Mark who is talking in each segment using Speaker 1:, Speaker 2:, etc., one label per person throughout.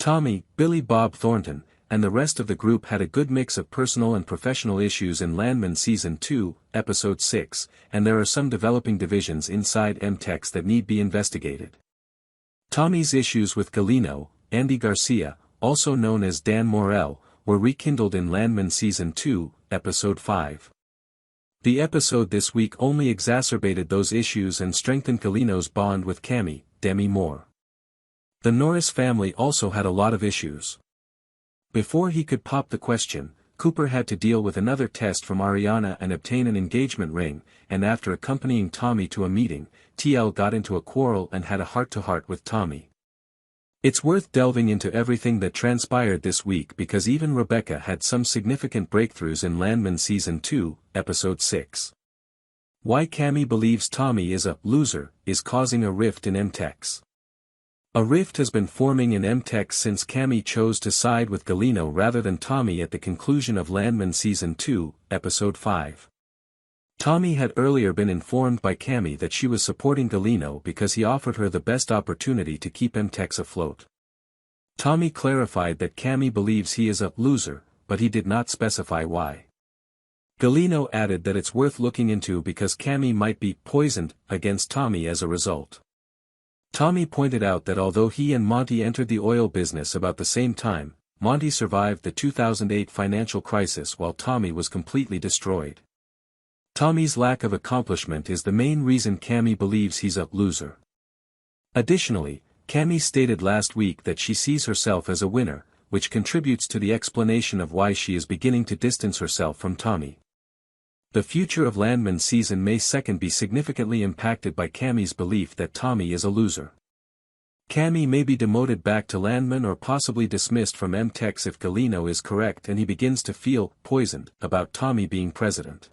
Speaker 1: Tommy, Billy Bob Thornton, and the rest of the group had a good mix of personal and professional issues in Landman Season 2, Episode 6, and there are some developing divisions inside M-Tex that need be investigated. Tommy's issues with Galeno, Andy Garcia, also known as Dan Morel, were rekindled in Landman Season 2, Episode 5. The episode this week only exacerbated those issues and strengthened Galeno's bond with Cammy, Demi Moore. The Norris family also had a lot of issues. Before he could pop the question, Cooper had to deal with another test from Ariana and obtain an engagement ring, and after accompanying Tommy to a meeting, TL got into a quarrel and had a heart-to-heart with Tommy. It's worth delving into everything that transpired this week because even Rebecca had some significant breakthroughs in Landman Season 2, Episode 6. Why Cammy believes Tommy is a loser is causing a rift in Mtex. A rift has been forming in Mtex since Cammy chose to side with Galeno rather than Tommy at the conclusion of Landman Season 2, Episode 5. Tommy had earlier been informed by Cammy that she was supporting Galeno because he offered her the best opportunity to keep Mtex afloat. Tommy clarified that Cammy believes he is a loser, but he did not specify why. Galeno added that it's worth looking into because Cammy might be poisoned against Tommy as a result. Tommy pointed out that although he and Monty entered the oil business about the same time, Monty survived the 2008 financial crisis while Tommy was completely destroyed. Tommy's lack of accomplishment is the main reason Cammy believes he's a loser. Additionally, Cammy stated last week that she sees herself as a winner, which contributes to the explanation of why she is beginning to distance herself from Tommy. The future of Landman Season May 2 be significantly impacted by Cammy's belief that Tommy is a loser. Cammy may be demoted back to Landman or possibly dismissed from M-Tex if Galeno is correct and he begins to feel poisoned about Tommy being president.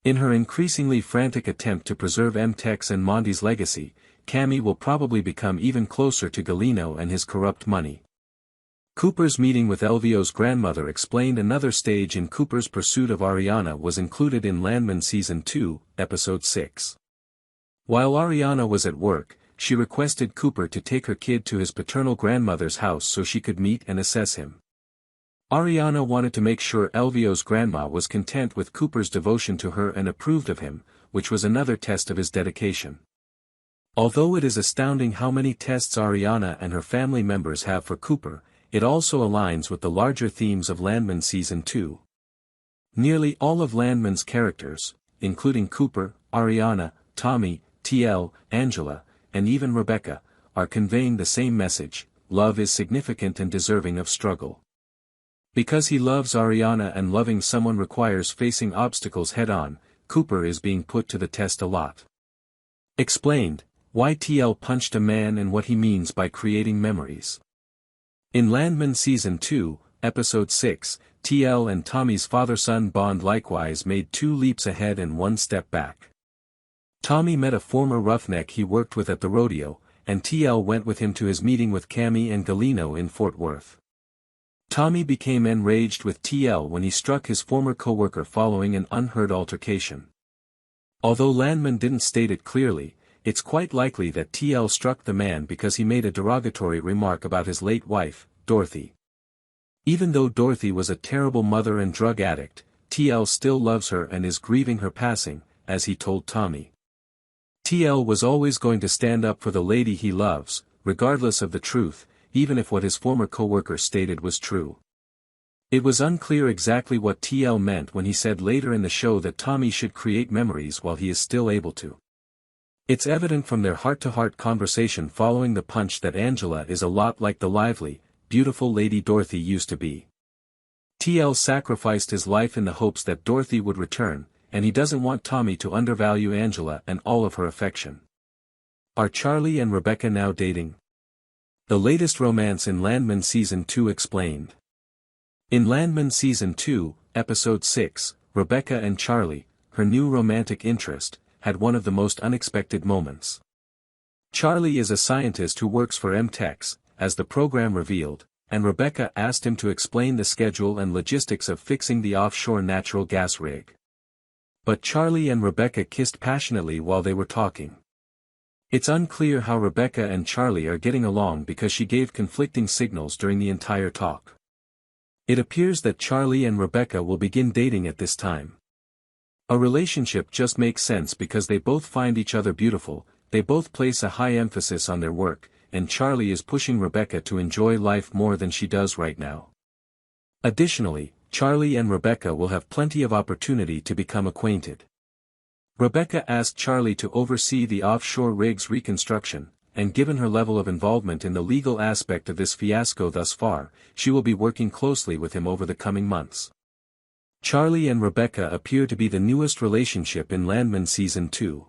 Speaker 1: In her increasingly frantic attempt to preserve M-Tex and Monty's legacy, Cammy will probably become even closer to Galeno and his corrupt money. Cooper's meeting with Elvio's grandmother explained another stage in Cooper's pursuit of Ariana was included in Landman Season 2, Episode 6. While Ariana was at work, she requested Cooper to take her kid to his paternal grandmother's house so she could meet and assess him. Ariana wanted to make sure Elvio's grandma was content with Cooper's devotion to her and approved of him, which was another test of his dedication. Although it is astounding how many tests Ariana and her family members have for Cooper, it also aligns with the larger themes of Landman Season 2. Nearly all of Landman's characters, including Cooper, Ariana, Tommy, TL, Angela, and even Rebecca, are conveying the same message: love is significant and deserving of struggle. Because he loves Ariana and loving someone requires facing obstacles head-on, Cooper is being put to the test a lot. Explained, why TL punched a man and what he means by creating memories. In Landman Season 2, Episode 6, TL and Tommy's father-son bond likewise made 2 leaps ahead and 1 step back. Tommy met a former roughneck he worked with at the rodeo, and TL went with him to his meeting with Cammy and Galeno in Fort Worth. Tommy became enraged with TL when he struck his former co-worker following an unheard altercation. Although Landman didn't state it clearly, it's quite likely that TL struck the man because he made a derogatory remark about his late wife, Dorothy. Even though Dorothy was a terrible mother and drug addict, TL still loves her and is grieving her passing, as he told Tommy. TL was always going to stand up for the lady he loves, regardless of the truth, even if what his former co-worker stated was true. It was unclear exactly what TL meant when he said later in the show that Tommy should create memories while he is still able to. It's evident from their heart-to-heart conversation following the punch that Angela is a lot like the lively, beautiful Lady Dorothy used to be. TL sacrificed his life in the hopes that Dorothy would return, and he doesn't want Tommy to undervalue Angela and all of her affection. Are Charlie and Rebecca now dating? The latest romance in Landman Season 2 explained. In Landman Season 2, Episode 6, Rebecca and Charlie, her new romantic interest, had one of the most unexpected moments. Charlie is a scientist who works for M-Tex, as the program revealed, and Rebecca asked him to explain the schedule and logistics of fixing the offshore natural gas rig. But Charlie and Rebecca kissed passionately while they were talking. It's unclear how Rebecca and Charlie are getting along because she gave conflicting signals during the entire talk. It appears that Charlie and Rebecca will begin dating at this time. A relationship just makes sense because they both find each other beautiful, they both place a high emphasis on their work, and Charlie is pushing Rebecca to enjoy life more than she does right now. Additionally, Charlie and Rebecca will have plenty of opportunity to become acquainted. Rebecca asked Charlie to oversee the offshore rig's reconstruction, and given her level of involvement in the legal aspect of this fiasco thus far, she will be working closely with him over the coming months. Charlie and Rebecca appear to be the newest relationship in Landman Season 2.